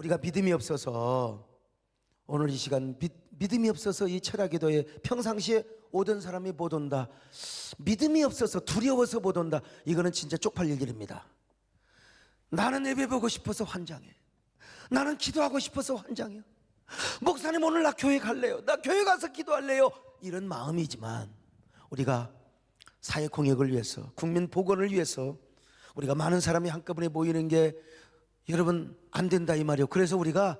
우리가 믿음이 없어서 오늘 이 시간 믿음이 없어서 이 철야기도에 평상시에 오던 사람이 못 온다, 믿음이 없어서 두려워서 못 온다, 이거는 진짜 쪽팔릴 일입니다. 나는 예배 보고 싶어서 환장해. 나는 기도하고 싶어서 환장해요. 목사님 오늘 나 교회 갈래요. 나 교회 가서 기도할래요. 이런 마음이지만 우리가 사회 공익을 위해서, 국민 복원을 위해서 우리가 많은 사람이 한꺼번에 모이는 게 여러분 안 된다 이 말이에요. 그래서 우리가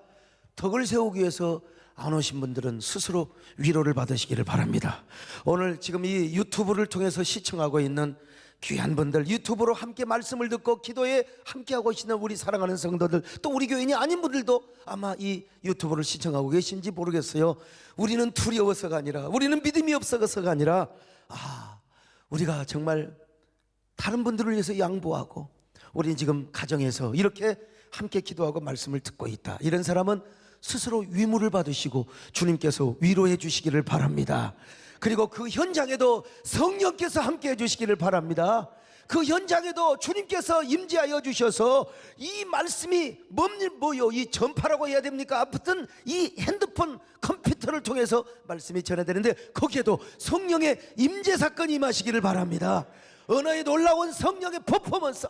덕을 세우기 위해서 안 오신 분들은 스스로 위로를 받으시기를 바랍니다. 오늘 지금 이 유튜브를 통해서 시청하고 있는 귀한 분들, 유튜브로 함께 말씀을 듣고 기도에 함께하고 계시는 우리 사랑하는 성도들, 또 우리 교인이 아닌 분들도 아마 이 유튜브를 시청하고 계신지 모르겠어요. 우리는 두려워서가 아니라, 우리는 믿음이 없어서가 아니라, 우리가 정말 다른 분들을 위해서 양보하고, 우리는 지금 가정에서 이렇게 함께 기도하고 말씀을 듣고 있다, 이런 사람은 스스로 위무를 받으시고 주님께서 위로해 주시기를 바랍니다. 그리고 그 현장에도 성령께서 함께 해주시기를 바랍니다. 그 현장에도 주님께서 임재하여 주셔서 이 말씀이 뭐요? 이 전파라고 해야 됩니까? 아무튼 이 핸드폰 컴퓨터를 통해서 말씀이 전해되는데 거기에도 성령의 임재 사건이 임하시기를 바랍니다. 언어에 놀라운 성령의 퍼포먼스.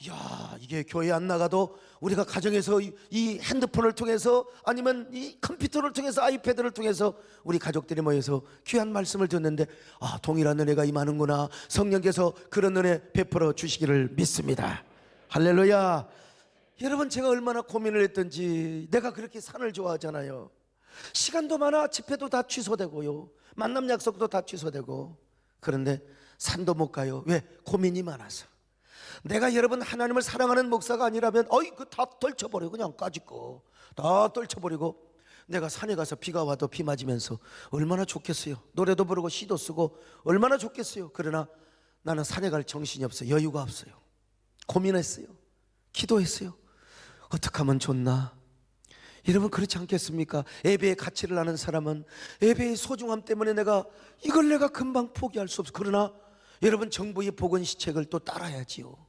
야, 이게 교회 안 나가도 우리가 가정에서 이 핸드폰을 통해서, 아니면 이 컴퓨터를 통해서, 아이패드를 통해서 우리 가족들이 모여서 귀한 말씀을 듣는데, 동일한 은혜가 임하는구나. 성령께서 그런 은혜 베풀어 주시기를 믿습니다. 할렐루야. 여러분, 제가 얼마나 고민을 했던지. 내가 그렇게 산을 좋아하잖아요. 시간도 많아. 집회도 다 취소되고요, 만남 약속도 다 취소되고. 그런데 산도 못 가요. 왜? 고민이 많아서. 내가 여러분 하나님을 사랑하는 목사가 아니라면 그 다 떨쳐버리고, 그냥 까짓거 다 떨쳐버리고 내가 산에 가서 비가 와도 비 맞으면서 얼마나 좋겠어요. 노래도 부르고 시도 쓰고 얼마나 좋겠어요. 그러나 나는 산에 갈 정신이 없어요. 여유가 없어요. 고민했어요. 기도했어요. 어떻게 하면 좋나. 여러분, 그렇지 않겠습니까? 예배의 가치를 아는 사람은 예배의 소중함 때문에 이걸 내가 금방 포기할 수 없어. 그러나 여러분, 정부의 보건시책을 또 따라야지요.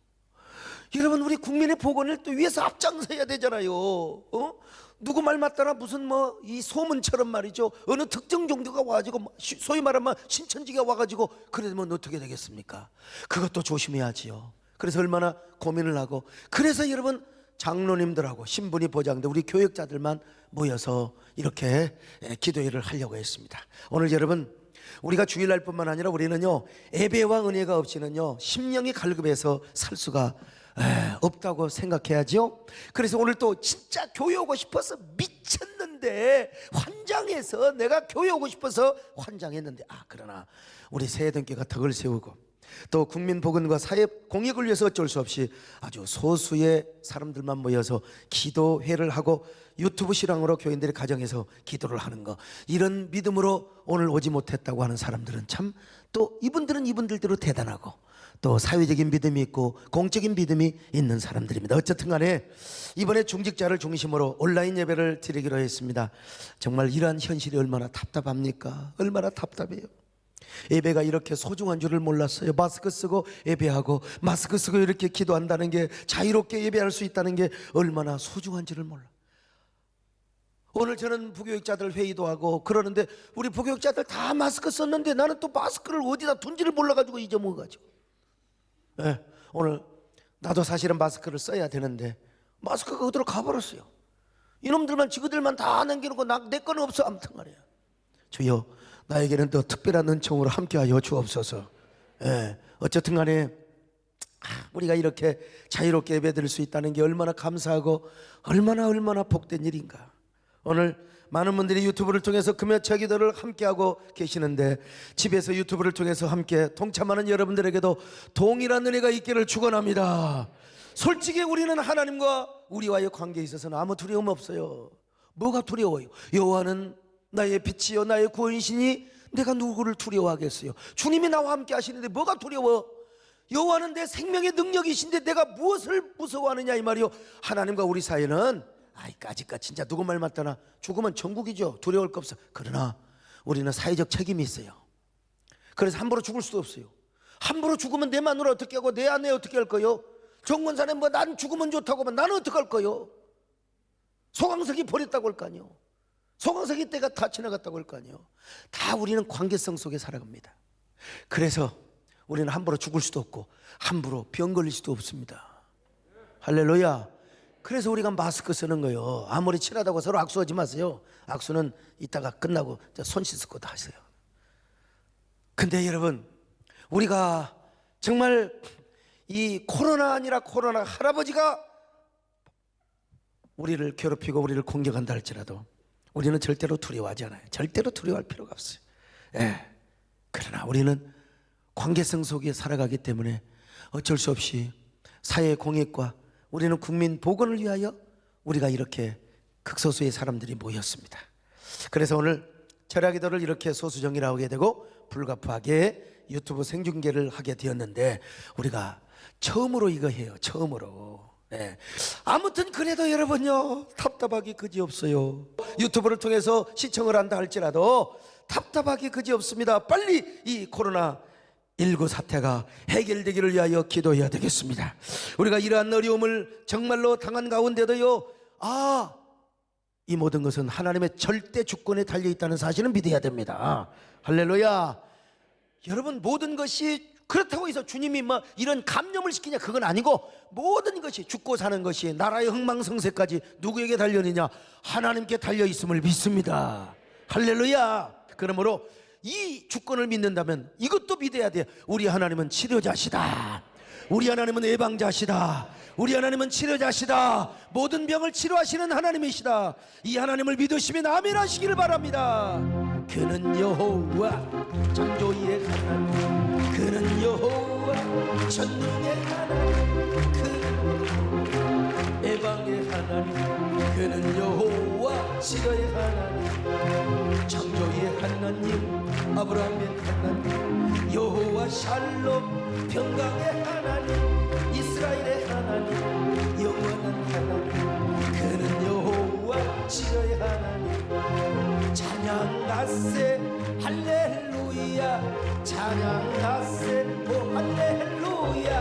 여러분, 우리 국민의 복원을 또 위해서 앞장서야 되잖아요. 누구 말 맞다나 무슨 이 소문처럼 말이죠, 어느 특정 종교가 와가지고 소위 말하면 신천지가 와가지고 그러면 어떻게 되겠습니까? 그것도 조심해야지요. 그래서 얼마나 고민을 하고, 그래서 여러분 장로님들하고 신분이 보장된 우리 교역자들만 모여서 이렇게 기도회를 하려고 했습니다. 오늘 여러분, 우리가 주일날 뿐만 아니라 우리는요, 예배와 은혜가 없이는요 심령이 갈급해서 살 수가 없다고 생각해야죠. 그래서 오늘 또 진짜 교회 오고 싶어서 미쳤는데, 환장해서, 내가 교회 오고 싶어서 환장했는데, 그러나 우리 새해등교가 덕을 세우고 또 국민 복원과 사회 공익을 위해서 어쩔 수 없이 아주 소수의 사람들만 모여서 기도회를 하고 유튜브 실황으로 교인들의 가정에서 기도를 하는 거, 이런 믿음으로 오늘 오지 못했다고 하는 사람들은 참, 또 이분들은 이분들대로 대단하고 또 사회적인 믿음이 있고 공적인 믿음이 있는 사람들입니다. 어쨌든 간에 이번에 중직자를 중심으로 온라인 예배를 드리기로 했습니다. 정말 이러한 현실이 얼마나 답답합니까? 얼마나 답답해요. 예배가 이렇게 소중한 줄을 몰랐어요. 마스크 쓰고 예배하고, 마스크 쓰고 이렇게 기도한다는 게, 자유롭게 예배할 수 있다는 게 얼마나 소중한지를 몰라. 오늘 저는 부교육자들 회의도 하고 그러는데, 우리 부교육자들 다 마스크 썼는데 나는 또 마스크를 어디다 둔지를 몰라가지고 잊어먹어가지고, 오늘 나도 사실은 마스크를 써야 되는데 마스크가 어디로 가버렸어요. 이놈들만, 지그들만 다 남겨놓고 내 거는 없어. 아무튼 말이야. 주여, 나에게는 더 특별한 은총으로 함께하여 주옵소서. 어쨌든 간에 우리가 이렇게 자유롭게 예배드릴 수 있다는 게 얼마나 감사하고 얼마나 복된 일인가. 오늘 많은 분들이 유튜브를 통해서 금요철 기도를 함께하고 계시는데, 집에서 유튜브를 통해서 함께 동참하는 여러분들에게도 동일한 은혜가 있기를 축원합니다. 솔직히 우리는 하나님과 우리와의 관계에 있어서는 아무 두려움 없어요. 뭐가 두려워요? 여호와는 나의 빛이요 나의 구원이시니 내가 누구를 두려워하겠어요? 주님이 나와 함께 하시는데 뭐가 두려워? 여호와는 내 생명의 능력이신데 내가 무엇을 무서워하느냐 이 말이요. 하나님과 우리 사이는 까짓까 진짜 누구 말 맞다나 죽으면 천국이죠. 두려울 거 없어. 그러나 우리는 사회적 책임이 있어요. 그래서 함부로 죽을 수도 없어요. 함부로 죽으면 내 마누라 어떻게 하고 내 아내 어떻게 할 거요? 정권사는 난 죽으면 좋다고 하면 나는 어떻게 할 거요? 소강석이 버렸다고 할 거 아니에요. 소강석이 때가 다 지나갔다고 할 거 아니에요. 다 우리는 관계성 속에 살아갑니다. 그래서 우리는 함부로 죽을 수도 없고 함부로 병 걸릴 수도 없습니다. 할렐루야. 그래서 우리가 마스크 쓰는 거예요. 아무리 친하다고 서로 악수하지 마세요. 악수는 이따가 끝나고 손 씻고 다 하세요. 근데 여러분, 우리가 정말 이 코로나 아니라 코로나 할아버지가 우리를 괴롭히고 우리를 공격한다 할지라도 우리는 절대로 두려워하지 않아요. 절대로 두려워할 필요가 없어요. 예. 그러나 우리는 관계성 속에 살아가기 때문에 어쩔 수 없이 사회 공익과 우리는 국민 복원을 위하여 우리가 이렇게 극소수의 사람들이 모였습니다. 그래서 오늘 철야기도를 이렇게 소수정이라고 하게 되고 불가프하게 유튜브 생중계를 하게 되었는데 우리가 처음으로 이거 해요. 처음으로. 네. 아무튼 그래도 여러분요, 답답하기 그지없어요. 유튜브를 통해서 시청을 한다 할지라도 답답하기 그지없습니다. 빨리 이 코로나19 사태가 해결되기를 위하여 기도해야 되겠습니다. 우리가 이러한 어려움을 정말로 당한 가운데도요, 이 모든 것은 하나님의 절대 주권에 달려있다는 사실은 믿어야 됩니다. 할렐루야. 여러분, 모든 것이 그렇다고 해서 주님이 이런 감염을 시키냐, 그건 아니고 모든 것이, 죽고 사는 것이 나라의 흥망성쇠까지 누구에게 달려있느냐? 하나님께 달려있음을 믿습니다. 할렐루야. 그러므로 이 주권을 믿는다면 이것도 믿어야 돼요. 우리 하나님은 치료자시다. 우리 하나님은 예방자시다. 우리 하나님은 치료자시다. 모든 병을 치료하시는 하나님이시다. 이 하나님을 믿으시면 아멘 하시기를 바랍니다. 그는 여호와 창조의 하나님, 그는 여호와 전능의 하나님, 그 예방의 하나님, 그는 여호와 치료의 하나님, 창조의 하나님, 아브라함의 하나님, 여호와 샬롬 평강의 하나님, 이스라엘의 하나님, 영원한 하나님, 그는 여호와 치료의 하나님. 찬양하세 할렐루야, 찬양하세 오 할렐루야.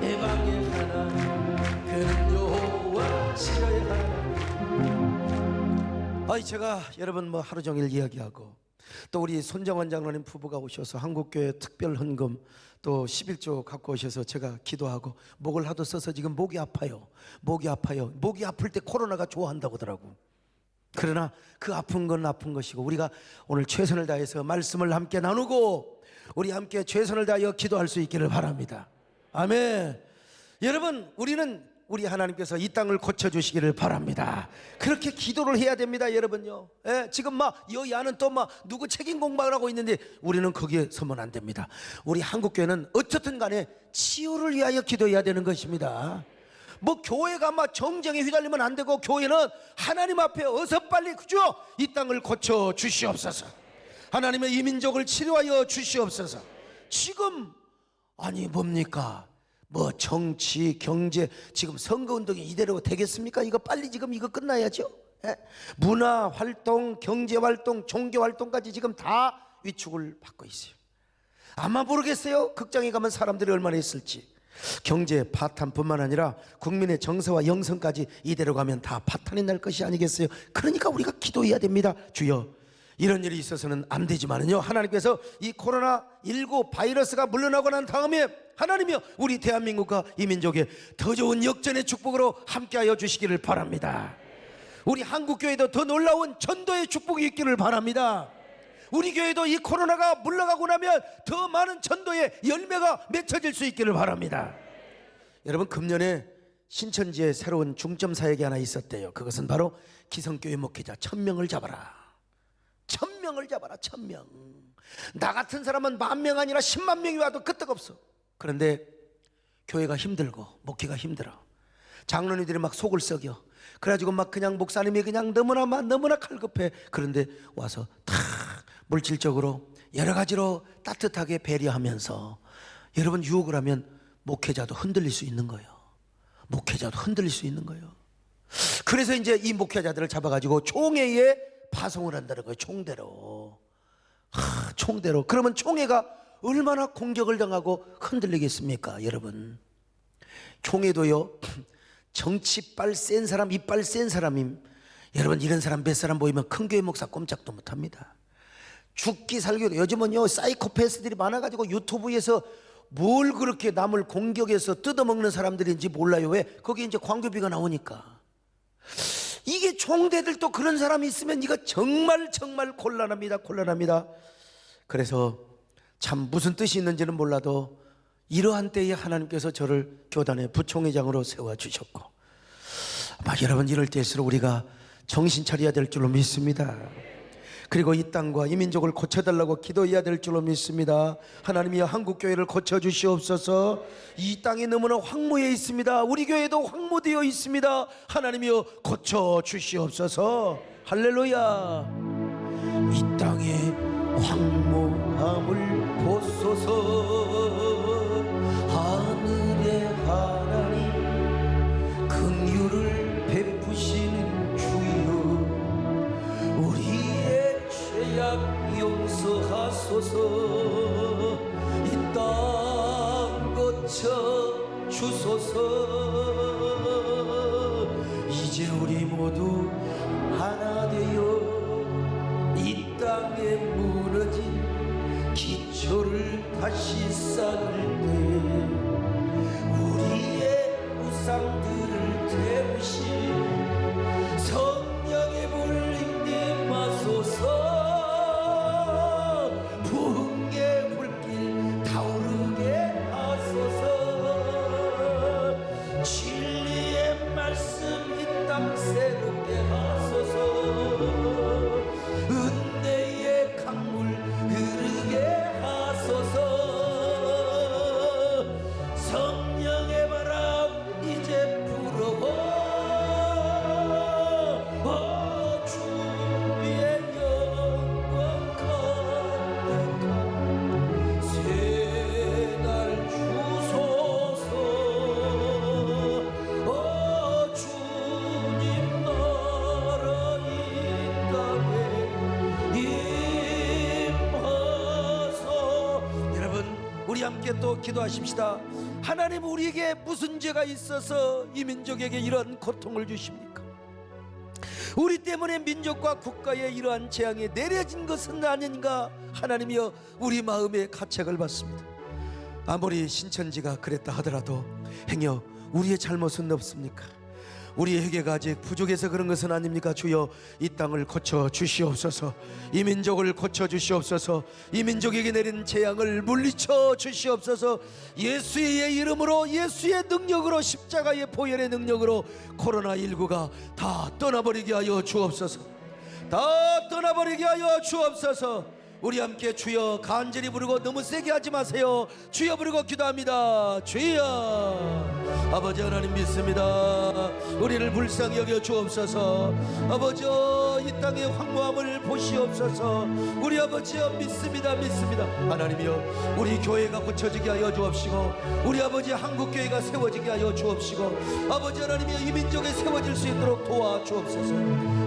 예방의 하나님, 그는 여호와 치료의 하나님. 제가 여러분 하루 종일 이야기하고 또 우리 손정원 장로님 부부가 오셔서 한국교회 특별 헌금 또 11조 갖고 오셔서 제가 기도하고 목을 하도 써서 지금 목이 아파요. 목이 아파요. 목이 아플 때 코로나가 좋아한다고 하더라고. 그러나 그 아픈 건 아픈 것이고 우리가 오늘 최선을 다해서 말씀을 함께 나누고 우리 함께 최선을 다하여 기도할 수 있기를 바랍니다. 아멘. 여러분, 우리 하나님께서 이 땅을 고쳐주시기를 바랍니다. 그렇게 기도를 해야 됩니다. 여러분요, 지금 여야는 또 누구 책임 공방을 하고 있는데 우리는 거기에 서면 안 됩니다. 우리 한국교회는 어쨌든 간에 치유를 위하여 기도해야 되는 것입니다. 교회가 정쟁에 휘달리면 안 되고, 교회는 하나님 앞에 어서 빨리 그죠? 이 땅을 고쳐 주시옵소서. 하나님의 이 민족을 치료하여 주시옵소서. 지금 뭡니까? 정치, 경제, 지금 선거운동이 이대로 되겠습니까? 이거 빨리 지금 이거 끝나야죠. 문화활동, 경제활동, 종교활동까지 지금 다 위축을 받고 있어요. 아마 모르겠어요. 극장에 가면 사람들이 얼마나 있을지. 경제 파탄뿐만 아니라 국민의 정서와 영성까지 이대로 가면 다 파탄이 날 것이 아니겠어요? 그러니까 우리가 기도해야 됩니다. 주여, 이런 일이 있어서는 안 되지만은요, 하나님께서 이 코로나19 바이러스가 물러나고 난 다음에 하나님이여 우리 대한민국과 이 민족에 더 좋은 역전의 축복으로 함께하여 주시기를 바랍니다. 우리 한국교회도 더 놀라운 전도의 축복이 있기를 바랍니다. 우리 교회도 이 코로나가 물러가고 나면 더 많은 전도의 열매가 맺혀질 수 있기를 바랍니다. 여러분, 금년에 신천지에 새로운 중점 사역이 하나 있었대요. 그것은 바로 기성교회 목회자 1000명을 잡아라. 1000명을 잡아라. 1000명. 나 같은 사람은 10,000명 아니라 10만 명이 와도 끄떡없어. 그런데 교회가 힘들고 목회가 힘들어. 장로님들이 속을 썩여. 그래가지고 그냥 목사님이 그냥 너무나 칼급해. 그런데 와서 다 물질적으로 여러 가지로 따뜻하게 배려하면서 여러분, 유혹을 하면 목회자도 흔들릴 수 있는 거예요. 목회자도 흔들릴 수 있는 거예요. 그래서 이제 이 목회자들을 잡아가지고 총회에 파송을 한다는 거예요. 총대로. 총대로. 그러면 총회가 얼마나 공격을 당하고 흔들리겠습니까? 여러분, 총회도요, 정치빨 센 사람, 이빨 센 사람임. 여러분, 이런 사람 몇 사람 보이면 큰 교회 목사 꼼짝도 못합니다. 죽기 살기도. 요즘은요 사이코패스들이 많아가지고 유튜브에서 뭘 그렇게 남을 공격해서 뜯어먹는 사람들인지 몰라요. 왜? 거기 이제 광고비가 나오니까. 이게 총대들도 그런 사람이 있으면 이거 정말 곤란합니다. 그래서 참 무슨 뜻이 있는지는 몰라도 이러한 때에 하나님께서 저를 교단의 부총회장으로 세워주셨고, 아마 여러분 이럴 때일수록 우리가 정신 차려야 될 줄로 믿습니다. 그리고 이 땅과 이 민족을 고쳐달라고 기도해야 될 줄로 믿습니다. 하나님이여, 한국교회를 고쳐주시옵소서. 이 땅이 너무나 황무해 있습니다. 우리 교회도 황무되어 있습니다. 하나님이여 고쳐주시옵소서. 할렐루야. 이 땅의 황무함을 보소서. 하늘의 하나님 긍휼을 베푸시는 주여, 우리의 죄악 용서하소서. 이 땅 고쳐 주소서. 이제 우리 모두 하나 되어 이 땅에 무너진 기초를 다시 쌓을 때 우리의 우상들을 태우시 성령의 불임 임하소서. 부흥의 불길 타오르게 하소서. 진리의 말씀 이 땅 새롭게 하소서. 은혜의 강물 흐르게 하소서. 성령의 바람 이제 불어와 주의 영광 가득한 새날 주소서. 주님 나라 이 땅에 임하소. 여러분, 우리 함께 또 기도하십시다. 하나님, 우리에게 무슨 죄가 있어서 이 민족에게 이러한 고통을 주십니까? 우리 때문에 민족과 국가에 이러한 재앙이 내려진 것은 아닌가? 하나님이여, 우리 마음에 가책을 받습니다. 아무리 신천지가 그랬다 하더라도 행여 우리의 잘못은 없습니까? 우리의 회개가 아직 부족해서 그런 것은 아닙니까? 주여, 이 땅을 고쳐 주시옵소서. 이 민족을 고쳐 주시옵소서. 이 민족에게 내린 재앙을 물리쳐 주시옵소서. 예수의 이름으로, 예수의 능력으로, 십자가의 보혈의 능력으로 코로나19가 다 떠나버리게 하여 주옵소서. 다 떠나버리게 하여 주옵소서. 우리 함께 주여 간절히 부르고 너무 세게 하지 마세요. 주여 부르고 기도합니다. 주여. 아버지 하나님 믿습니다. 우리를 불쌍히 여겨 주옵소서. 아버지, 이 땅의 황무함을 보시옵소서. 우리 아버지여 믿습니다. 하나님이여, 우리 교회가 고쳐지게 하여 주옵시고, 우리 아버지 한국교회가 세워지게 하여 주옵시고, 아버지 하나님이여, 이 민족에 세워질 수 있도록 도와주옵소서.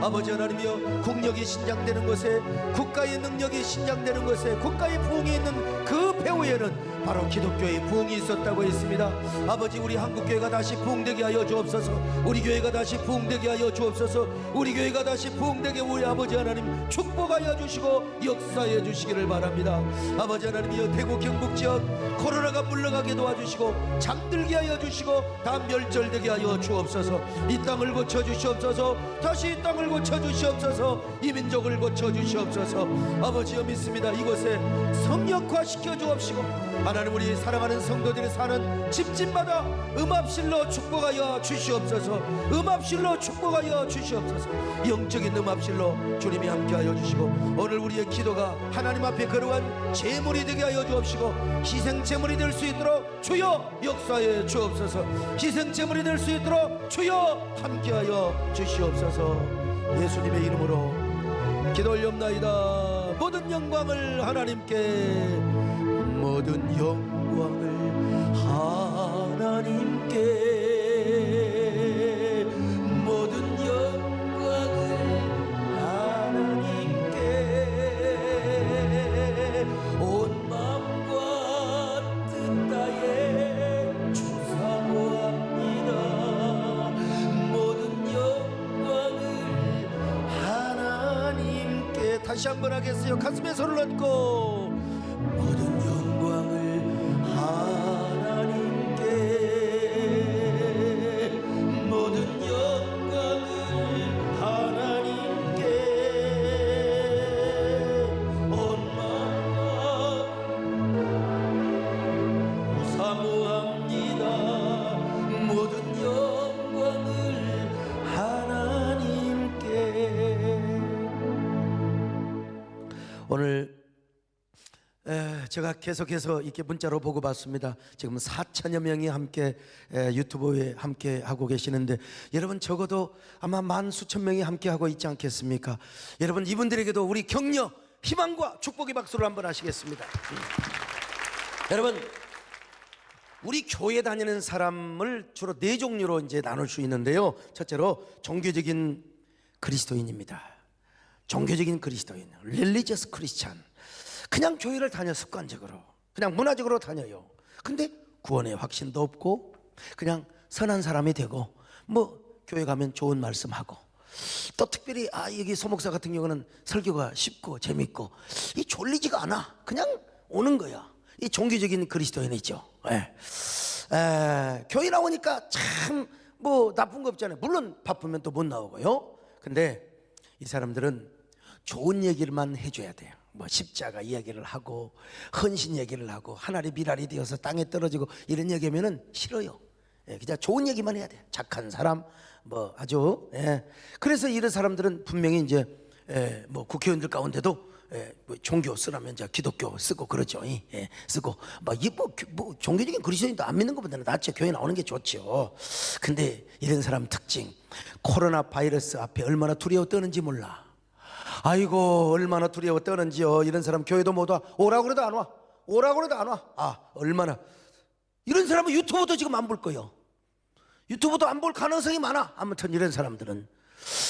아버지 하나님이여, 국력이 신장되는 곳에, 국가의 능력이 신장되는 곳에, 국가의 부흥이 있는 그 배후에는 바로 기독교의 부흥이 있었다고 했습니다. 아버지, 우리 한국교회가 다시 부흥되게 하여 주옵소서. 우리 교회가 다시 부흥되게 하여 주옵소서. 우리 교회가 다시 부흥되게 우리 아버지 하나님 축복하여 주시고 역사해 주시기를 바랍니다. 아버지 하나님이여, 대구 경북 지역 코로나가 물러가게 도와주시고 잠들게 하여 주시고 다 멸절되게 하여 주옵소서. 이 땅을 고쳐 주시옵소서. 다시 이 땅을 고쳐 주시옵소서. 이 민족을 고쳐 주시옵소서. 아버지여 믿습니다. 이곳에 성역화 시켜 주옵시고, 하나님, 우리 사랑하는 성도들이 사는 집집마다 음압실로 축복하여 주시옵소서. 음압실로 축복하여 주시옵소서. 영적인 음압실로 주님이 함께하여 주시고, 오늘 우리의 기도가 하나님 앞에 거룩한 제물이 되게 하여 주옵시고, 희생 제물이 될 수 있도록 주여 역사해 주옵소서. 희생 제물이 될 수 있도록 주여 함께하여 주시옵소서. 예수님의 이름으로 기도 올렵나이다. 모든 영광을 하나님께, 모든 영광을 하나님께, 모든 영광을 하나님께, 온 마음과 뜻 다해 주사모합니다. 다시 한번 하겠어요. 가슴에 손을 얹고 모든 영광을 하나님께, 모든 영광을 하나님께, 온 마음 사모합니다. 모든 영광을 하나님께. 오늘 제가 계속해서 이렇게 문자로 보고받습니다. 지금 4천여 명이 함께 유튜브에 함께 하고 계시는데, 여러분 적어도 아마 만 수천 명이 함께 하고 있지 않겠습니까? 여러분 이분들에게도 우리 격려, 희망과 축복의 박수를 한번 하시겠습니다. 여러분, 우리 교회 다니는 사람을 주로 네 종류로 이제 나눌 수 있는데요. 첫째로 종교적인 그리스도인입니다. 종교적인 그리스도인, 릴리지어스 크리스찬. 그냥 교회를 다녀, 습관적으로 그냥 문화적으로 다녀요. 근데 구원의 확신도 없고 그냥 선한 사람이 되고, 뭐 교회 가면 좋은 말씀하고, 또 특별히 여기 소목사 같은 경우는 설교가 쉽고 재밌고 이 졸리지가 않아. 그냥 오는 거야. 이 종교적인 그리스도인이죠. 교회 나오니까 참 뭐 나쁜 거 없잖아요. 물론 바쁘면 또 못 나오고요. 근데 이 사람들은 좋은 얘기를만 해줘야 돼요. 뭐 십자가 이야기를 하고 헌신 얘기를 하고 하늘이 미랄이 되어서 땅에 떨어지고 이런 얘기하면은 싫어요. 그냥 좋은 얘기만 해야 돼. 착한 사람, 뭐 아주. 그래서 이런 사람들은 분명히 이제 뭐 국회의원들 가운데도 뭐 종교 쓰라면 이제 기독교 쓰고 그러죠. 쓰고 뭐 종교적인 그리스도인도 안 믿는 것보다는 낫죠. 교회 나오는 게 좋죠. 근데 이런 사람 특징, 코로나 바이러스 앞에 얼마나 두려워 떠는지 몰라. 아이고 얼마나 두려워 떠는지요. 이런 사람 교회도 못 와. 오라고 그래도 안 와. 오라고 그래도 안 와. 얼마나. 이런 사람은 유튜브도 지금 안 볼 거예요. 유튜브도 안 볼 가능성이 많아. 아무튼 이런 사람들은.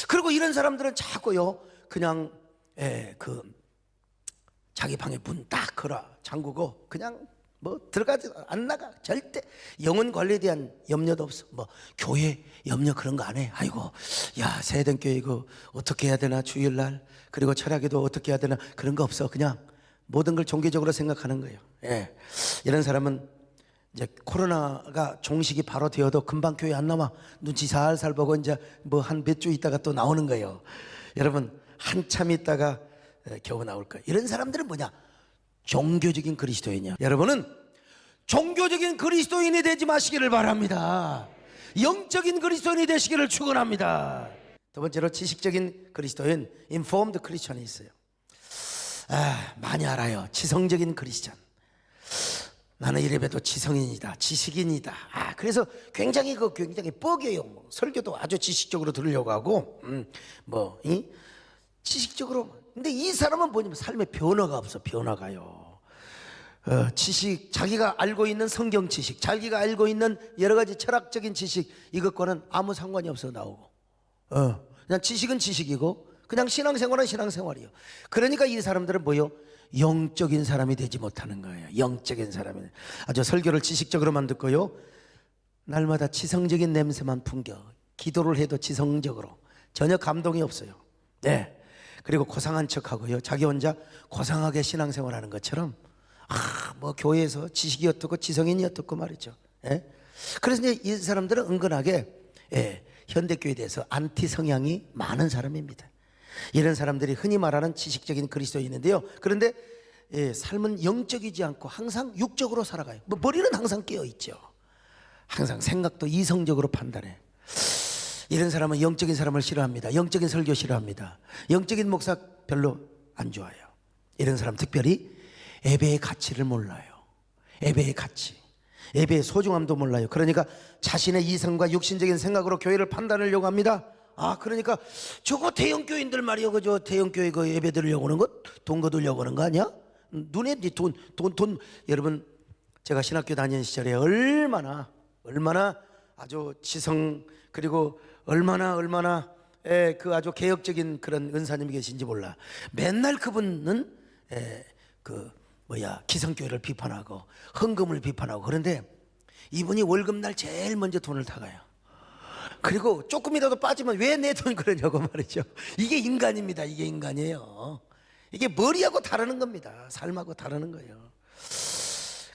그리고 이런 사람들은 자꾸요 그냥 자기 방에 문 딱 걸어 잠그고 그냥 뭐 들어가지 안 나가. 절대 영혼 관리에 대한 염려도 없어. 뭐 교회 염려 그런 거 안 해. 아이고 야 세대교회 이거 어떻게 해야 되나, 주일날 그리고 철학에도 어떻게 해야 되나, 그런 거 없어. 그냥 모든 걸 종교적으로 생각하는 거예요. 이런 사람은 이제 코로나가 종식이 바로 되어도 금방 교회 안 나와. 눈치 살살 보고 이제 뭐 한 몇 주 있다가 또 나오는 거예요. 여러분 한참 있다가 겨우 나올 거예요. 이런 사람들은 뭐냐? 종교적인 그리스도인이야. 여러분은 종교적인 그리스도인이 되지 마시기를 바랍니다. 영적인 그리스도인이 되시기를 축원합니다. 두 번째로 지식적인 그리스도인, informed 크리스천이 있어요. 많이 알아요. 지성적인 크리스천. 나는 이래봬도 지성인이다, 지식인이다. 그래서 굉장히 뻐겨요. 뭐, 설교도 아주 지식적으로 들으려고 하고, 지식적으로. 근데 이 사람은 뭐냐면 삶에 변화가 없어. 변화가요. 지식, 자기가 알고 있는 성경 지식, 자기가 알고 있는 여러 가지 철학적인 지식, 이것과는 아무 상관이 없어 나오고. 그냥 지식은 지식이고, 그냥 신앙생활은 신앙생활이요. 그러니까 이 사람들은 뭐요? 영적인 사람이 되지 못하는 거예요. 영적인 사람이. 아주 설교를 지식적으로만 듣고요, 날마다 지성적인 냄새만 풍겨. 기도를 해도 지성적으로 전혀 감동이 없어요. 그리고 고상한 척하고요, 자기 혼자 고상하게 신앙생활하는 것처럼 뭐 교회에서 지식이 어떻고 지성인이 어떻고 말이죠. 그래서 이제 이 사람들은 은근하게 현대교회에 대해서 안티 성향이 많은 사람입니다. 이런 사람들이 흔히 말하는 지식적인 그리스도인인데요, 그런데 삶은 영적이지 않고 항상 육적으로 살아가요. 뭐 머리는 항상 깨어 있죠. 항상 생각도 이성적으로 판단해. 이런 사람은 영적인 사람을 싫어합니다. 영적인 설교 싫어합니다. 영적인 목사 별로 안 좋아해요. 이런 사람 특별히 예배의 가치를 몰라요. 예배의 가치, 예배의 소중함도 몰라요. 그러니까 자신의 이성과 육신적인 생각으로 교회를 판단하려고 합니다. 그러니까 저거 대형교인들 말이요, 그저 대형교회 그 예배 드리려고 하는 것, 돈 거두려고 하는 거 아니야? 눈에 돈. 여러분 제가 신학교 다니는 시절에 얼마나 아주 지성, 그리고 얼마나 그 아주 개혁적인 그런 은사님이 계신지 몰라. 맨날 그분은 기성교회를 비판하고 헌금을 비판하고. 그런데 이분이 월급날 제일 먼저 돈을 타가요. 그리고 조금이라도 빠지면 왜 내 돈 그러냐고 말이죠. 이게 인간입니다. 이게 인간이에요. 이게 머리하고 다르는 겁니다. 삶하고 다르는 거예요.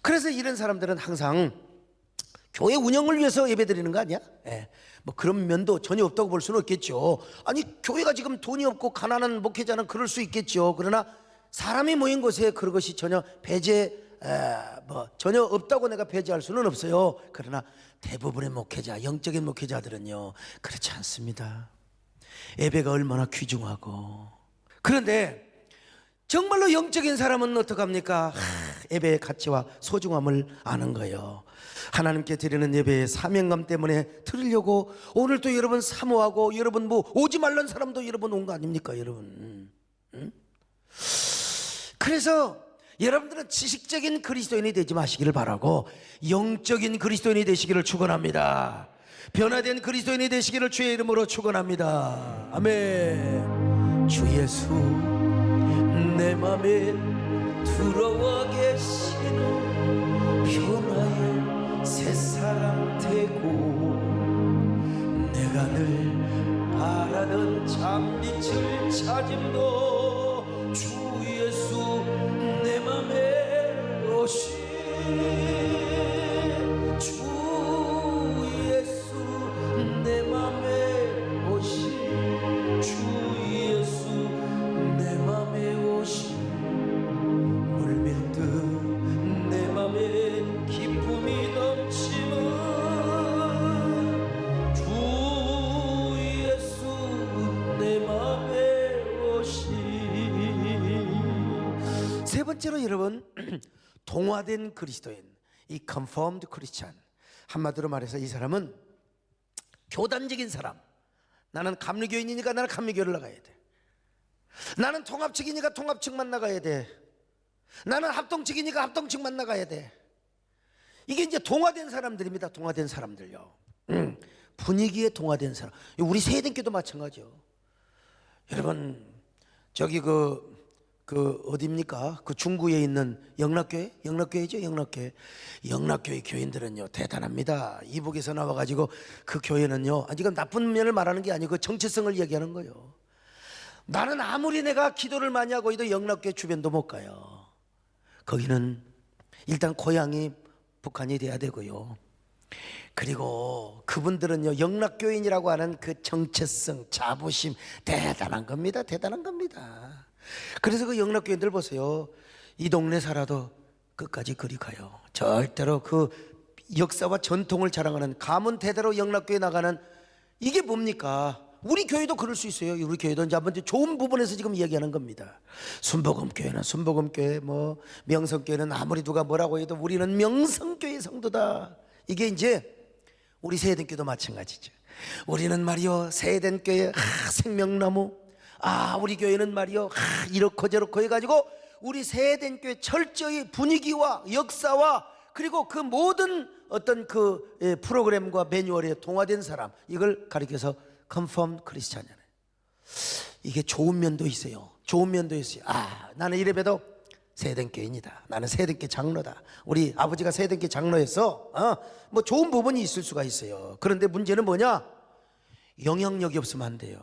그래서 이런 사람들은 항상 교회 운영을 위해서 예배드리는 거 아니야? 예. 뭐 그런 면도 전혀 없다고 볼 수는 없겠죠. 아니 교회가 지금 돈이 없고 가난한 목회자는 그럴 수 있겠죠. 그러나 사람이 모인 곳에 그런 것이 전혀 전혀 없다고 내가 배제할 수는 없어요. 그러나 대부분의 목회자, 영적인 목회자들은요 그렇지 않습니다. 예배가 얼마나 귀중하고. 그런데 정말로 영적인 사람은 어떡합니까? 예배의 가치와 소중함을 아는 거예요. 하나님께 드리는 예배의 사명감 때문에 드리려고 오늘 또 여러분 사모하고, 여러분 뭐 오지 말란 사람도 여러분 온 거 아닙니까 여러분? 응? 그래서 여러분들은 지식적인 그리스도인이 되지 마시기를 바라고 영적인 그리스도인이 되시기를 축원합니다. 변화된 그리스도인이 되시기를 주의 이름으로 축원합니다. 아멘. 주 예수 내 맘에 들어와 계시는 변화의 새 사람 되고, 내가 늘 바라던 참빛을 찾음도 주 예수 내 맘에 오시. 주 예수 내 맘에 오시. 주 예수 내 맘에 오시. 물밀듯 내 맘에 기쁨이 넘치는 주 예수 내 맘에 오시. 세 번째로 여러분, 동화된 그리스도인, 이 conformed Christian, 한마디로 말해서 이 사람은 교단적인 사람. 나는 감리교인이니까 나는 감리교를 나가야 돼. 나는 통합측이니까 통합측만 나가야 돼. 나는 합동측이니까 합동측만 나가야 돼. 이게 이제 동화된 사람들입니다. 동화된 사람들요. 분위기에 동화된 사람. 우리 세대교도 마찬가지요. 여러분 저기 어디입니까? 그 중구에 있는 영락교회? 영락교회죠, 영락교회. 영락교회 교인들은요 대단합니다. 이북에서 나와가지고 그 교회는요, 지금 나쁜 면을 말하는 게 아니고 정체성을 얘기하는 거예요. 나는 아무리 내가 기도를 많이 하고 있어도 영락교회 주변도 못 가요. 거기는 일단 고향이 북한이 돼야 되고요. 그리고 그분들은요 영락교인이라고 하는 그 정체성, 자부심 대단한 겁니다. 대단한 겁니다. 그래서 그 영락교인들 보세요. 이 동네 살아도 끝까지 그리 가요. 절대로 그 역사와 전통을 자랑하는 가문 대대로 영락교회 나가는, 이게 뭡니까? 우리 교회도 그럴 수 있어요. 우리 교회도 이제 한번 좋은 부분에서 지금 이야기하는 겁니다. 순복음교회는 순복음교회, 뭐 명성교회는 아무리 누가 뭐라고 해도 우리는 명성교회 성도다. 이게 이제 우리 세대교도 마찬가지죠. 우리는 말이요 세대교회 생명나무, 우리 교회는 말이요 이렇고 저렇고 해가지고 우리 세대교회 철저히 분위기와 역사와 그리고 그 모든 어떤 그 프로그램과 매뉴얼에 동화된 사람, 이걸 가리켜서 conformed Christian이잖아요. 이게 좋은 면도 있어요. 좋은 면도 있어요. 나는 이래봬도 세대교인이다. 나는 세대교 장로다. 우리 아버지가 세대교 장로였어. 뭐 좋은 부분이 있을 수가 있어요. 그런데 문제는 뭐냐? 영향력이 없으면 안 돼요.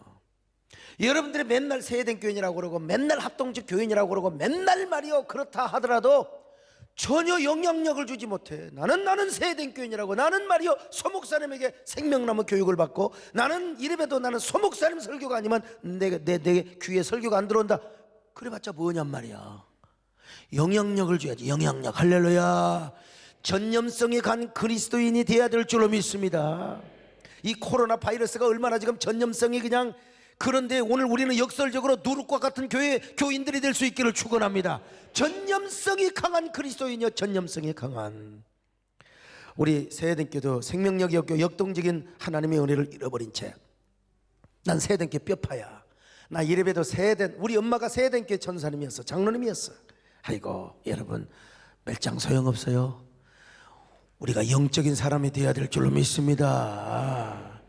여러분들이 맨날 세대교인이라고 그러고 맨날 합동적 교인이라고 그러고 맨날 말이요 그렇다 하더라도 전혀 영향력을 주지 못해. 나는 세대교인이라고, 나는 말이요 소목사님에게 생명나무 교육을 받고, 나는 이래봬도 나는 소목사님 설교가 아니면 내 귀에 설교가 안 들어온다. 그래봤자 뭐냔 말이야. 영향력을 줘야지. 영향력. 할렐루야. 전념성이 간 그리스도인이 돼야 될 줄로 믿습니다. 이 코로나 바이러스가 얼마나 지금 전념성이 그냥, 그런데 오늘 우리는 역설적으로 누룩과 같은 교인들이 될 수 있기를 축원합니다. 전념성이 강한 그리스도인이요, 전념성이 강한. 우리 세대교도 생명력이 없고 역동적인 하나님의 은혜를 잃어버린 채, 난 세대교 뼈파야. 나 이래봬도 우리 엄마가 세대교 전사님이었어, 장로님이었어. 아이고 여러분, 멸장 소용없어요. 우리가 영적인 사람이 되어야 될 줄로 믿습니다.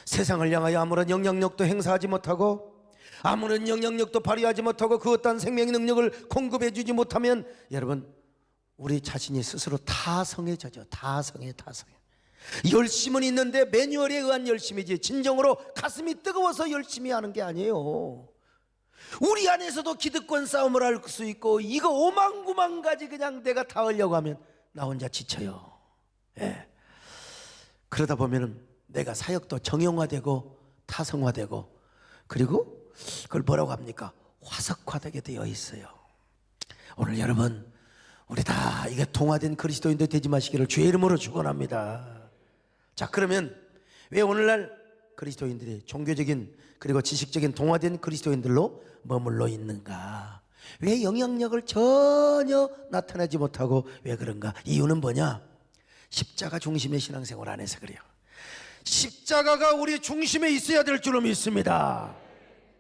세상을 향하여 아무런 영향력도 행사하지 못하고 아무런 영향력도 발휘하지 못하고 그 어떠한 생명의 능력을 공급해 주지 못하면 여러분, 우리 자신이 스스로 타성해져죠. 타성해. 열심은 있는데 매뉴얼에 의한 열심이지 진정으로 가슴이 뜨거워서 열심히 하는 게 아니에요. 우리 안에서도 기득권 싸움을 할 수 있고, 이거 오만구만 가지 그냥 내가 다 하려고 하면 나 혼자 지쳐요. 예. 그러다 보면은 내가 사역도 정형화되고 타성화되고, 그리고 그걸 뭐라고 합니까? 화석화되게 되어 있어요. 오늘 여러분, 우리 다 이게 동화된 그리스도인도 되지 마시기를 주의 이름으로 축원합니다. 자, 그러면 왜 오늘날 그리스도인들이 종교적인 그리고 지식적인 동화된 그리스도인들로 머물러 있는가? 왜 영향력을 전혀 나타내지 못하고 왜 그런가? 이유는 뭐냐? 십자가 중심의 신앙생활 안에서 그래요. 십자가가 우리 중심에 있어야 될 줄로 믿습니다.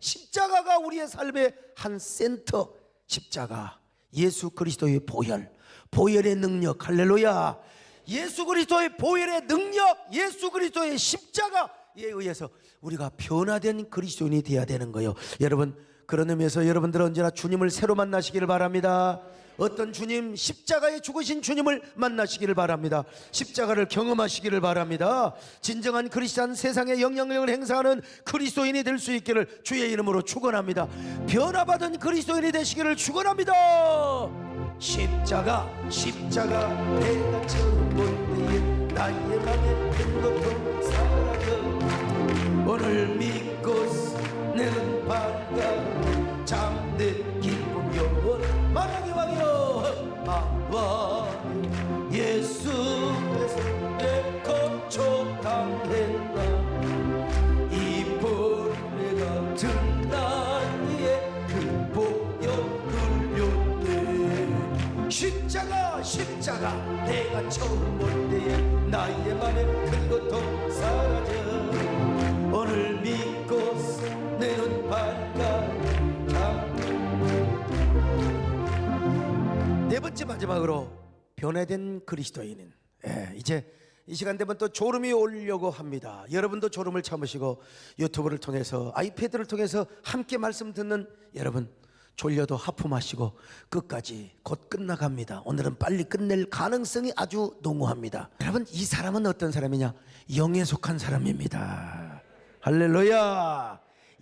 십자가가 우리의 삶의 한 센터. 십자가, 예수 그리스도의 보혈, 보혈의 능력, 할렐루야. 예수 그리스도의 보혈의 능력, 예수 그리스도의 십자가에 의해서 우리가 변화된 그리스도인이 되어야 되는 거예요. 여러분, 그런 의미에서 여러분들은 언제나 주님을 새로 만나시기를 바랍니다. 어떤 주님? 십자가에 죽으신 주님을 만나시기를 바랍니다. 십자가를 경험하시기를 바랍니다. 진정한 크리스찬, 세상에 영향력을 행사하는 그리스도인이 될 수 있기를 주의 이름으로 축원합니다. 변화받은 그리스도인이 되시기를 축원합니다. 십자가 내가 처음 볼 때에 나의 맘에 든 것도 사라져. 오늘 믿고 내는 밝아 잠든 기쁨 영원 만왕의 왕이여 만왕. 예수께서 내 거처 당했나 이 벌레가 든 날 위에 그 보혈 흘렸네. 십자가 내가 처음 볼 때에 나의 맘에 큰 것도 사라져. 오늘 믿고 내 눈 밝아. 네 번째 마지막으로 변화된 그리스도인은, 이제 이 시간 되면 또 졸음이 오려고 합니다. 여러분도 졸음을 참으시고 유튜브를 통해서, 아이패드를 통해서 함께 말씀 듣는 여러분, 졸려도 하품하시고 끝까지 곧 끝나갑니다. 오늘은 빨리 끝낼 가능성이 아주 농후합니다. 여러분, 이 사람은 어떤 사람이냐? 영에 속한 사람입니다. 할렐루야.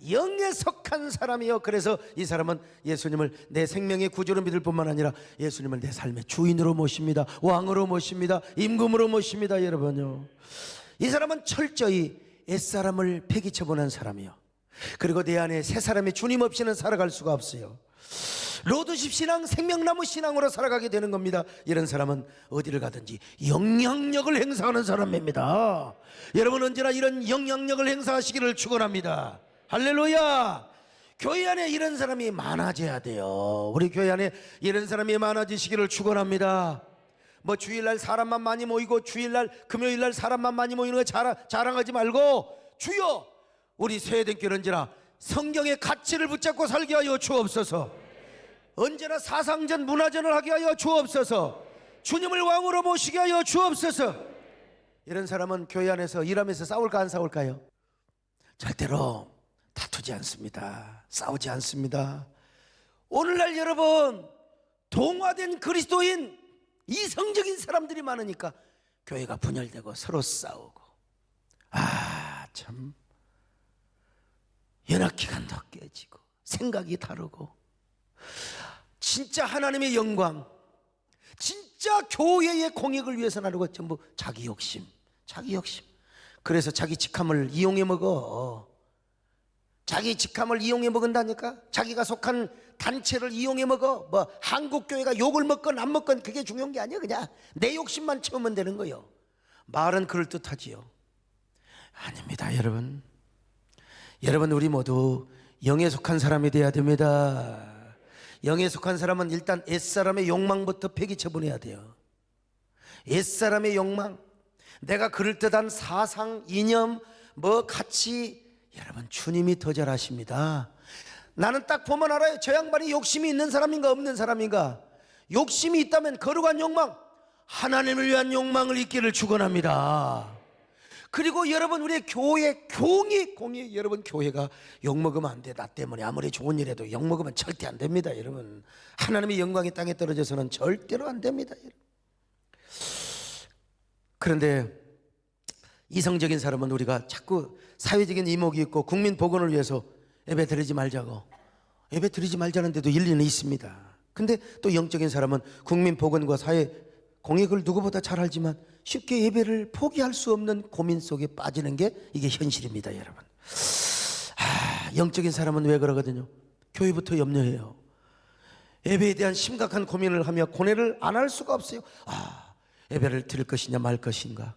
영에 속한 사람이요. 그래서 이 사람은 예수님을 내 생명의 구주로 믿을 뿐만 아니라 예수님을 내 삶의 주인으로 모십니다. 왕으로 모십니다. 임금으로 모십니다. 여러분요, 이 사람은 철저히 옛사람을 폐기쳐보는 사람이요, 그리고 내 안에 새 사람이 주님 없이는 살아갈 수가 없어요. 로드십 신앙, 생명나무 신앙으로 살아가게 되는 겁니다. 이런 사람은 어디를 가든지 영향력을 행사하는 사람입니다. 여러분, 언제나 이런 영향력을 행사하시기를 축원합니다. 할렐루야. 교회 안에 이런 사람이 많아져야 돼요. 우리 교회 안에 이런 사람이 많아지시기를 축원합니다. 뭐 주일날 사람만 많이 모이고 주일날 금요일날 사람만 많이 모이는 거 자랑하지 말고, 주여 우리 세대교회는 언제나 성경의 가치를 붙잡고 살게 하여 주옵소서. 언제나 사상전 문화전을 하게 하여 주옵소서. 주님을 왕으로 모시게 하여 주옵소서. 이런 사람은 교회 안에서 일하면서 싸울까 안 싸울까요? 절대로 다투지 않습니다. 싸우지 않습니다. 오늘날 여러분, 동화된 그리스도인, 이성적인 사람들이 많으니까 교회가 분열되고 서로 싸우고, 참 연합기관도 깨지고 생각이 다르고, 진짜 하나님의 영광, 진짜 교회의 공익을 위해서 나누고 전부 자기 욕심. 그래서 자기 직함을 이용해 먹어. 자기 직함을 이용해 먹은다니까. 자기가 속한 단체를 이용해 먹어. 뭐 한국교회가 욕을 먹건 안 먹건 그게 중요한 게 아니야. 그냥 내 욕심만 채우면 되는 거예요. 말은 그럴듯하지요. 아닙니다. 여러분, 우리 모두 영에 속한 사람이 돼야 됩니다. 영에 속한 사람은 일단 옛사람의 욕망부터 폐기처분해야 돼요. 옛사람의 욕망, 내가 그럴듯한 사상, 이념, 뭐 가치, 여러분, 주님이 더 잘 아십니다. 나는 딱 보면 알아요. 저 양반이 욕심이 있는 사람인가 없는 사람인가. 욕심이 있다면 거룩한 욕망, 하나님을 위한 욕망을 있기를 축원합니다. 그리고 여러분, 우리의 교회 공이 여러분, 교회가 욕먹으면 안 돼. 나 때문에 아무리 좋은 일 해도 욕먹으면 절대 안 됩니다. 여러분, 하나님의 영광이 땅에 떨어져서는 절대로 안 됩니다. 그런데 이성적인 사람은 우리가 자꾸 사회적인 이목이 있고 국민 복원을 위해서 예배 드리지 말자고, 예배 드리지 말자는 데도 일리는 있습니다. 근데 또 영적인 사람은 국민 보건과 사회 공익을 누구보다 잘 알지만 쉽게 예배를 포기할 수 없는 고민 속에 빠지는 게 이게 현실입니다, 여러분. 영적인 사람은 왜 그러거든요? 교회부터 염려해요. 예배에 대한 심각한 고민을 하며 고뇌를 안 할 수가 없어요. 예배를 드릴 것이냐 말 것인가.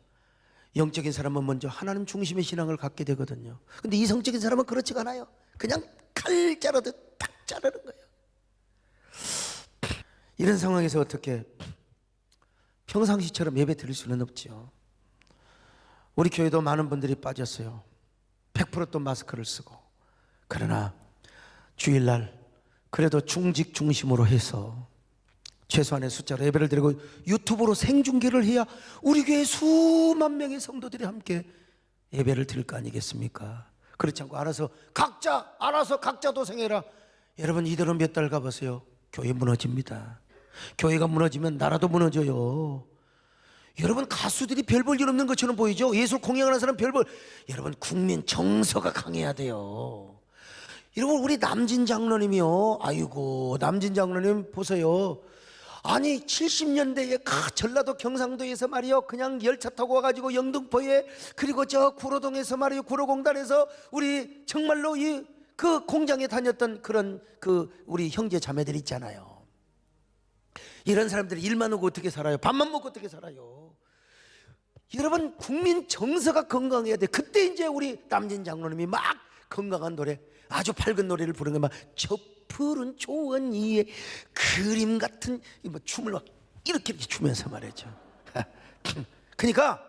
영적인 사람은 먼저 하나님 중심의 신앙을 갖게 되거든요. 근데 이성적인 사람은 그렇지가 않아요. 그냥 칼 자르듯 딱 자르는 거예요. 이런 상황에서 어떻게 평상시처럼 예배 드릴 수는 없죠. 우리 교회도 많은 분들이 빠졌어요. 100% 또 마스크를 쓰고. 그러나 주일날 그래도 중직 중심으로 해서 최소한의 숫자로 예배를 드리고 유튜브로 생중계를 해야 우리 교회 수만 명의 성도들이 함께 예배를 드릴 거 아니겠습니까? 그렇지 않고 알아서 각자 도생해라. 여러분 이대로 몇 달 가보세요. 교회 무너집니다. 교회가 무너지면 나라도 무너져요. 여러분 가수들이 별 볼 일 없는 것처럼 보이죠? 예술 공연하는 사람 별 볼. 여러분 국민 정서가 강해야 돼요. 여러분 우리 남진 장로님이요. 아이고 남진 장로님 보세요. 아니 70년대에 전라도 경상도에서 말이요 그냥 열차 타고 와가지고 영등포에 그리고 저 구로동에서 말이요 구로공단에서 우리 정말로 그 공장에 다녔던 그런 우리 형제 자매들 있잖아요. 이런 사람들이 일만 하고 어떻게 살아요? 밥만 먹고 어떻게 살아요? 여러분 국민 정서가 건강해야 돼. 그때 이제 우리 남진 장로님이 막 건강한 노래 아주 밝은 노래를 부르는 게 막 저 푸른 초원 위에 그림 같은 춤을 막 이렇게 추면서 말이죠. 그러니까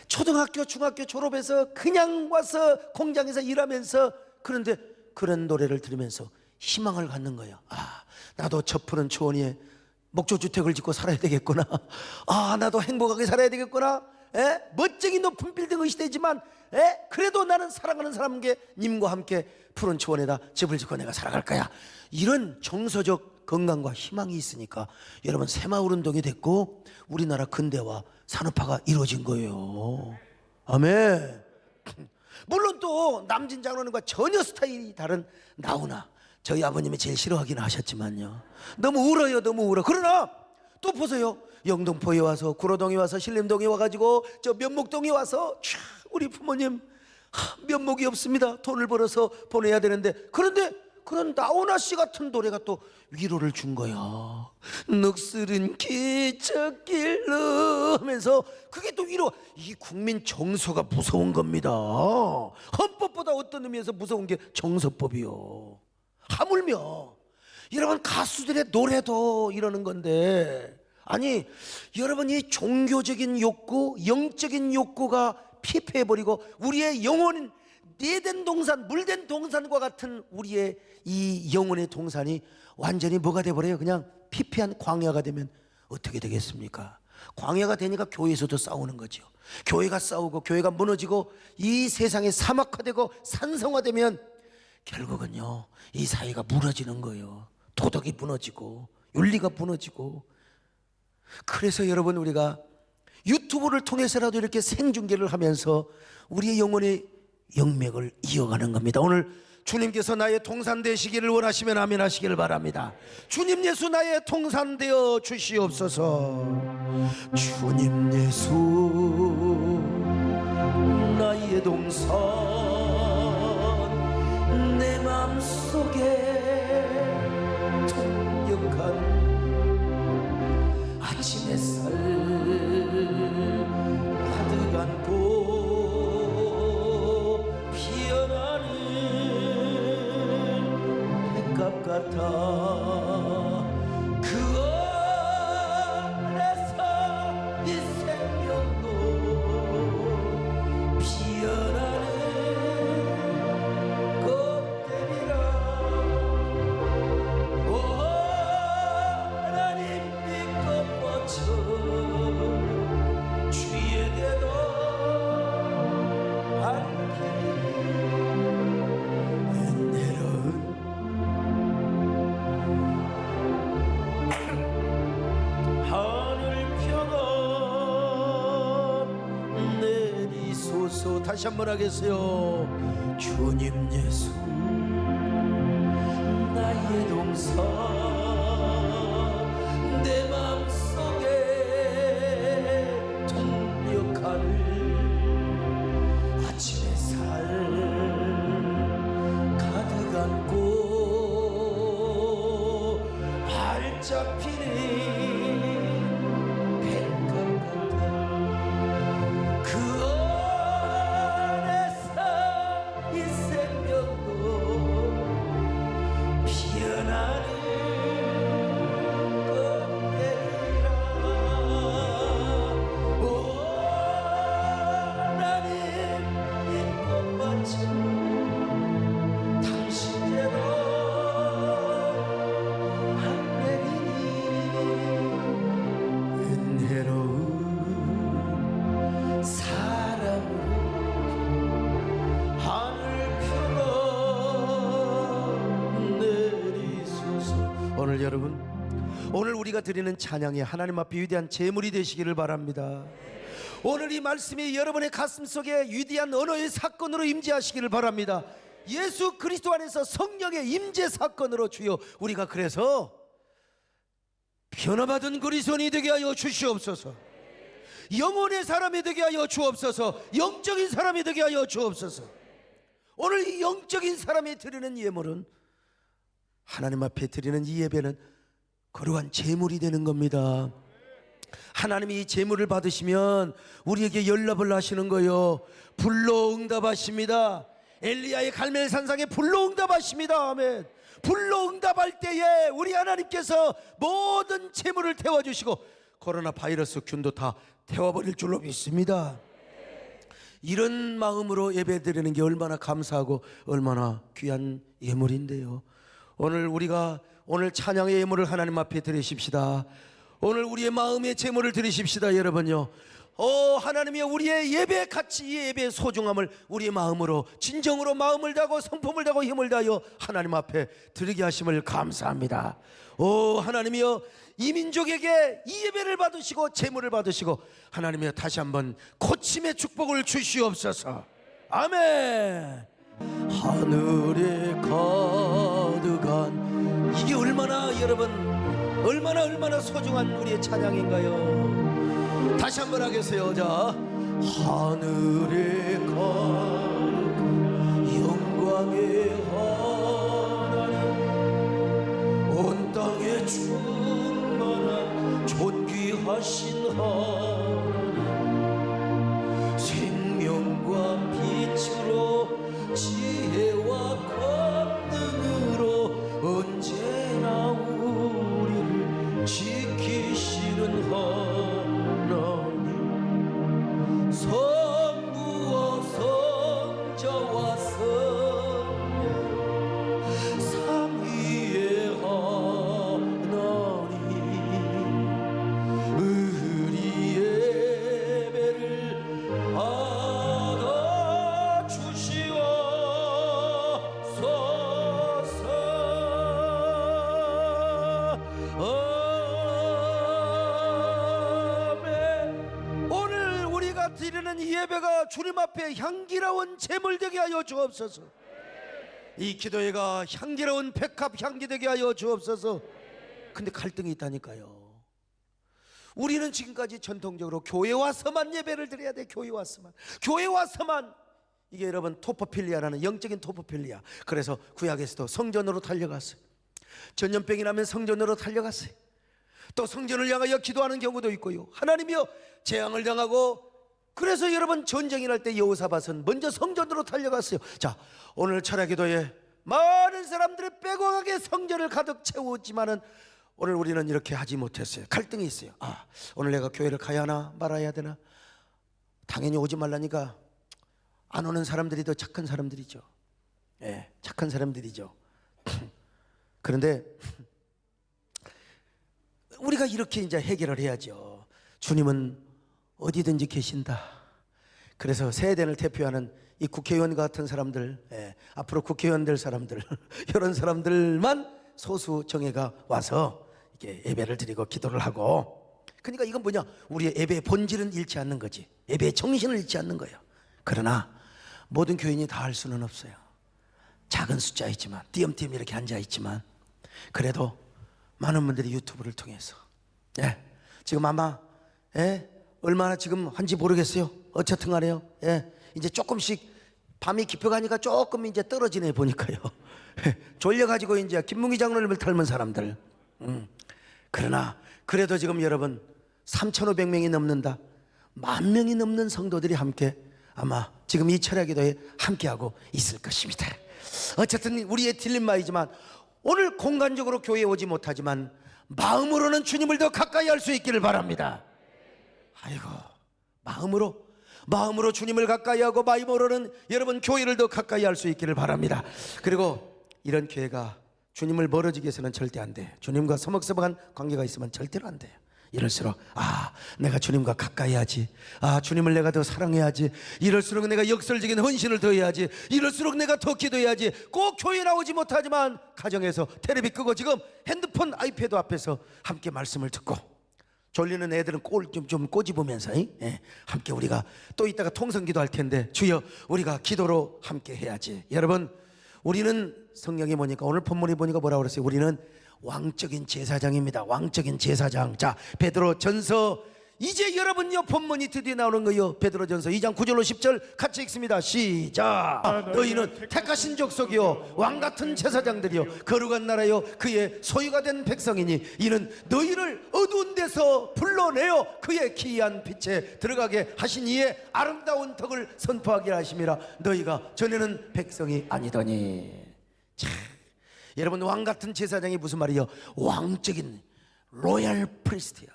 초등학교 중학교 졸업해서 그냥 와서 공장에서 일하면서 그런데 그런 노래를 들으면서 희망을 갖는 거예요. 나도 저 푸른 초원 위에 목조주택을 짓고 살아야 되겠구나. 나도 행복하게 살아야 되겠구나. 멋쟁이 높은 빌딩의 시대지만 그래도 나는 사랑하는 사람께 님과 함께 푸른 초원에다 집을 짓고 내가 살아갈 거야. 이런 정서적 건강과 희망이 있으니까 여러분 새마을운동이 됐고 우리나라 근대화 산업화가 이루어진 거예요. 아멘. 물론 또 남진 장로님과 전혀 스타일이 다른 나훈아 저희 아버님이 제일 싫어하긴 하셨지만요. 너무 울어요. 너무 울어. 그러나 또 보세요. 영등포에 와서 구로동에 와서 신림동에 와가지고 저 면목동에 와서 우리 부모님 면목이 없습니다. 돈을 벌어서 보내야 되는데 그런데 그런 나훈아 씨 같은 노래가 또 위로를 준 거야. 넋을은 기찻길로 하면서 그게 또 위로. 이 국민 정서가 무서운 겁니다. 헌법보다 어떤 의미에서 무서운 게 정서법이요. 하물며 여러분 가수들의 노래도 이러는 건데 아니 여러분 이 종교적인 욕구 영적인 욕구가 피폐해버리고 우리의 영혼 내된 동산 물된 동산과 같은 우리의 이 영혼의 동산이 완전히 뭐가 돼버려요? 그냥 피폐한 광야가 되면 어떻게 되겠습니까? 광야가 되니까 교회에서도 싸우는 거죠. 교회가 싸우고 교회가 무너지고 이 세상이 사막화되고 산성화되면 결국은요 이 사회가 무너지는 거예요. 도덕이 무너지고 윤리가 무너지고. 그래서 여러분 우리가 유튜브를 통해서라도 이렇게 생중계를 하면서 우리의 영혼의 영맥을 이어가는 겁니다. 오늘 주님께서 나의 동산 되시기를 원하시면 아멘 하시기를 바랍니다. 주님 예수 나의 동산 되어 주시옵소서. 주님 예수 나의 동산 내 마음속에 통역한 아침 햇살 가득한 곳 피어나는 백합 같아 그 안에서 이 생명도 피어나는 꽃들이라 오 하나님 믿고 뻗쳐 주의 대도 안길이 은혜로운 하늘 평안 내리소서. 다시 한번 하겠어요. 주님 예수 나의 동서 내 마음속에 동력할 아침 햇살 가득 안고 활짝 피는 백합 같아 그 안에서 이 생명도 피어나는 꽃들이라 오 나는 이 꽃밭은 당신께로 한내리니 은혜로운 사랑으로 하늘 펴가 내리소서. 오늘 여러분, 오늘 우리가 드리는 찬양이 하나님 앞에 위대한 제물이 되시기를 바랍니다. 오늘 이 말씀이 여러분의 가슴 속에 위대한 언어의 사건으로 임재하시기를 바랍니다. 예수 그리스도 안에서 성령의 임재 사건으로 주여 우리가 그래서 변화받은 그리스도인이 되게 하여 주시옵소서. 영혼의 사람이 되게 하여 주옵소서. 영적인 사람이 되게 하여 주옵소서. 오늘 이 영적인 사람이 드리는 예물은 하나님 앞에 드리는 이 예배는 거룩한 제물이 되는 겁니다. 하나님이 이 제물을 받으시면 우리에게 연락을 하시는 거예요. 불로 응답하십니다. 엘리야의 갈멜산상에 불로 응답하십니다. 아멘. 불로 응답할 때에 우리 하나님께서 모든 재물을 태워주시고 코로나 바이러스 균도 다 태워버릴 줄로 믿습니다. 이런 마음으로 예배드리는 게 얼마나 감사하고 얼마나 귀한 예물인데요. 오늘 찬양의 예물을 하나님 앞에 드리십시다. 오늘 우리의 마음의 제물을 드리십시다. 여러분요, 하나님이여, 우리의 예배의 가치, 이 예배의 소중함을 우리의 마음으로 진정으로 마음을 다하고 성품을 다하고 힘을 다하여 하나님 앞에 드리게 하심을 감사합니다. 하나님이여, 이 민족에게 이 예배를 받으시고 제물을 받으시고 하나님이여, 다시 한번 고침의 축복을 주시옵소서. 아멘. 하늘에 가득한, 이게 얼마나 여러분, 얼마나 소중한 우리의 찬양인가요? 다시 한번 하겠어요. 자, 하늘에 가득한 영광의 하나님, 온 땅에 충만한 존귀하신 하나님, 생명과 빛으로 지혜와 권능으로 언제나 우리를 지키시는 하나님, 성부와 성자와 성령 삼위의 하나님, 우리 예배를 드리는 이 예배가 주님 앞에 향기로운 제물 되게 하여 주옵소서. 이 기도회가 향기로운 백합 향기 되게 하여 주옵소서. 근데 갈등이 있다니까요. 우리는 지금까지 전통적으로 교회 와서만 예배를 드려야 돼. 교회 와서만, 교회 와서만. 이게 여러분 토포필리아라는 영적인 토포필리아. 그래서 구약에서도 성전으로 달려갔어요. 전염병이 나면 성전으로 달려갔어요. 또 성전을 향하여 기도하는 경우도 있고요. 하나님이여, 재앙을 당하고, 그래서 여러분 전쟁이 날 때 여호사밧은 먼저 성전으로 달려갔어요. 자, 오늘 철야기도에 많은 사람들이 빼곡하게 성전을 가득 채웠지만은 오늘 우리는 이렇게 하지 못했어요. 갈등이 있어요. 오늘 내가 교회를 가야 하나 말아야 되나? 당연히 오지 말라니까 안 오는 사람들이 더 착한 사람들이죠. 예, 착한 사람들이죠. 그런데 우리가 이렇게 이제 해결을 해야죠. 주님은 어디든지 계신다. 그래서 세대를 대표하는 이 국회의원 같은 사람들, 앞으로 국회의원 될 사람들 이런 사람들만 소수 정예가 와서 이렇게 예배를 드리고 기도를 하고, 그러니까 이건 뭐냐, 우리의 예배의 본질은 잃지 않는 거지, 예배의 정신을 잃지 않는 거예요. 그러나 모든 교인이 다 할 수는 없어요. 작은 숫자이지만, 띄엄띄엄 이렇게 앉아있지만, 그래도 많은 분들이 유튜브를 통해서, 예, 지금 아마, 예, 얼마나 지금 한지 모르겠어요. 어쨌든 간에요. 예, 이제 조금씩 밤이 깊어가니까 조금 이제 떨어지네 보니까요. 졸려가지고 이제 김문기 장로님을 닮은 사람들. 그러나 그래도 지금 여러분 3,500명이 넘는다, 10,000명이 넘는 성도들이 함께 아마 지금 이 철야기도에 함께하고 있을 것입니다. 어쨌든 우리의 딜레마이지만 오늘 공간적으로 교회에 오지 못하지만 마음으로는 주님을 더 가까이 할 수 있기를 바랍니다. 아이고, 마음으로 주님을 가까이 하고 마음으로는 여러분 교회를 더 가까이 할 수 있기를 바랍니다. 그리고 이런 교회가 주님을 멀어지게 해서는 절대 안 돼요. 주님과 서먹서먹한 관계가 있으면 절대로 안 돼요. 이럴수록 내가 주님과 가까이 해야지, 주님을 내가 더 사랑해야지, 이럴수록 내가 역설적인 헌신을 더 해야지, 이럴수록 내가 더 기도해야지. 꼭 교회 나오지 못하지만 가정에서 텔레비 끄고 지금 핸드폰 아이패드 앞에서 함께 말씀을 듣고, 졸리는 애들은 좀 꼬집으면서 함께 우리가 또 이따가 통성기도 할 텐데 주여 우리가 기도로 함께 해야지. 여러분, 우리는 성경에 보니까 오늘 본문에 보니까 뭐라고 그랬어요? 우리는 왕적인 제사장입니다. 왕적인 제사장. 자, 베드로전서, 이제 여러분요 본문이 드디어 나오는 거예요. 베드로전서 2장 9절로 10절 같이 읽습니다. 시작. 너희는 택하신 족속이요 왕같은 제사장들이요 거룩한 나라요 그의 소유가 된 백성이니 이는 너희를 어두운 데서 불러내어 그의 기이한 빛에 들어가게 하신 이의 아름다운 덕을 선포하게 하심이라. 너희가 전에는 백성이 아니더니. 자, 여러분, 왕같은 제사장이 무슨 말이에요? 왕적인 로얄 프리스트야.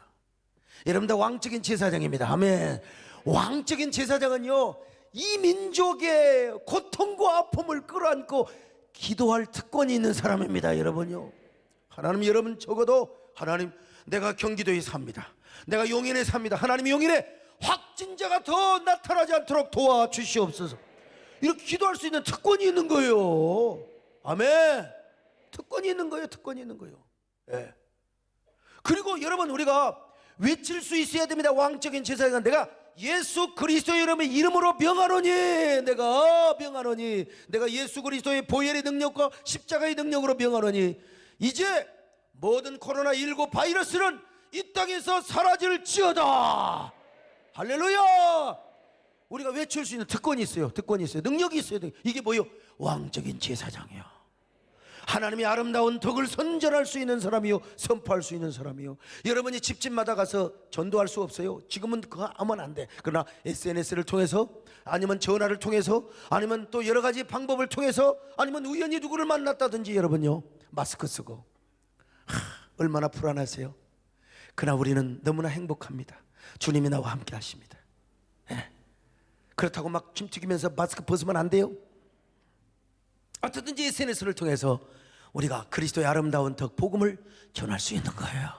여러분들 왕적인 제사장입니다. 아멘. 왕적인 제사장은요 이 민족의 고통과 아픔을 끌어안고 기도할 특권이 있는 사람입니다. 여러분요, 하나님, 여러분 적어도 하나님, 내가 경기도에 삽니다, 내가 용인에 삽니다, 하나님 용인에 확진자가 더 나타나지 않도록 도와주시옵소서, 이렇게 기도할 수 있는 특권이 있는 거예요. 아멘. 특권이 있는 거예요. 특권이 있는 거예요. 예. 그리고 여러분, 우리가 외칠 수 있어야 됩니다. 왕적인 제사장은 내가 예수 그리스도 여러분의 이름으로 명하노니, 내가 명하노니, 내가 예수 그리스도의 보혈의 능력과 십자가의 능력으로 명하노니 이제 모든 코로나19 바이러스는 이 땅에서 사라질지어다. 할렐루야. 우리가 외칠 수 있는 특권이 있어요. 특권이 있어요. 능력이 있어요. 이게 뭐예요? 왕적인 제사장이요. 하나님의 아름다운 덕을 선전할 수 있는 사람이요, 선포할 수 있는 사람이요. 여러분이 집집마다 가서 전도할 수 없어요. 지금은 그거 하면 안 돼. 그러나 SNS를 통해서, 아니면 전화를 통해서, 아니면 또 여러 가지 방법을 통해서, 아니면 우연히 누구를 만났다든지 여러분요 마스크 쓰고 얼마나 불안하세요. 그러나 우리는 너무나 행복합니다. 주님이 나와 함께 하십니다. 그렇다고 막 침튀기면서 마스크 벗으면 안 돼요. 어떻든지 SNS를 통해서 우리가 그리스도의 아름다운 덕 복음을 전할 수 있는 거예요.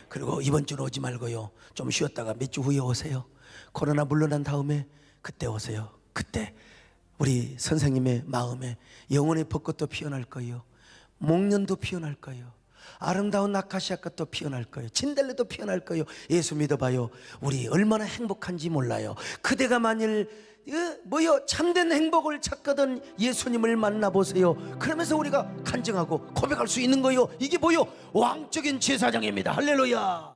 그리고 이번 주는 오지 말고요, 좀 쉬었다가 몇 주 후에 오세요. 코로나 물러난 다음에 그때 오세요. 그때 우리 선생님의 마음에 영혼의 벚꽃도 피어날 거예요. 목련도 피어날 거예요. 아름다운 아카시아꽃도 피어날 거예요. 진달래도 피어날 거예요. 예수 믿어봐요. 우리 얼마나 행복한지 몰라요. 그대가 만일 참된 행복을 찾거든 예수님을 만나보세요. 그러면서 우리가 간증하고 고백할 수 있는 거예요. 이게 뭐요? 왕적인 제사장입니다. 할렐루야.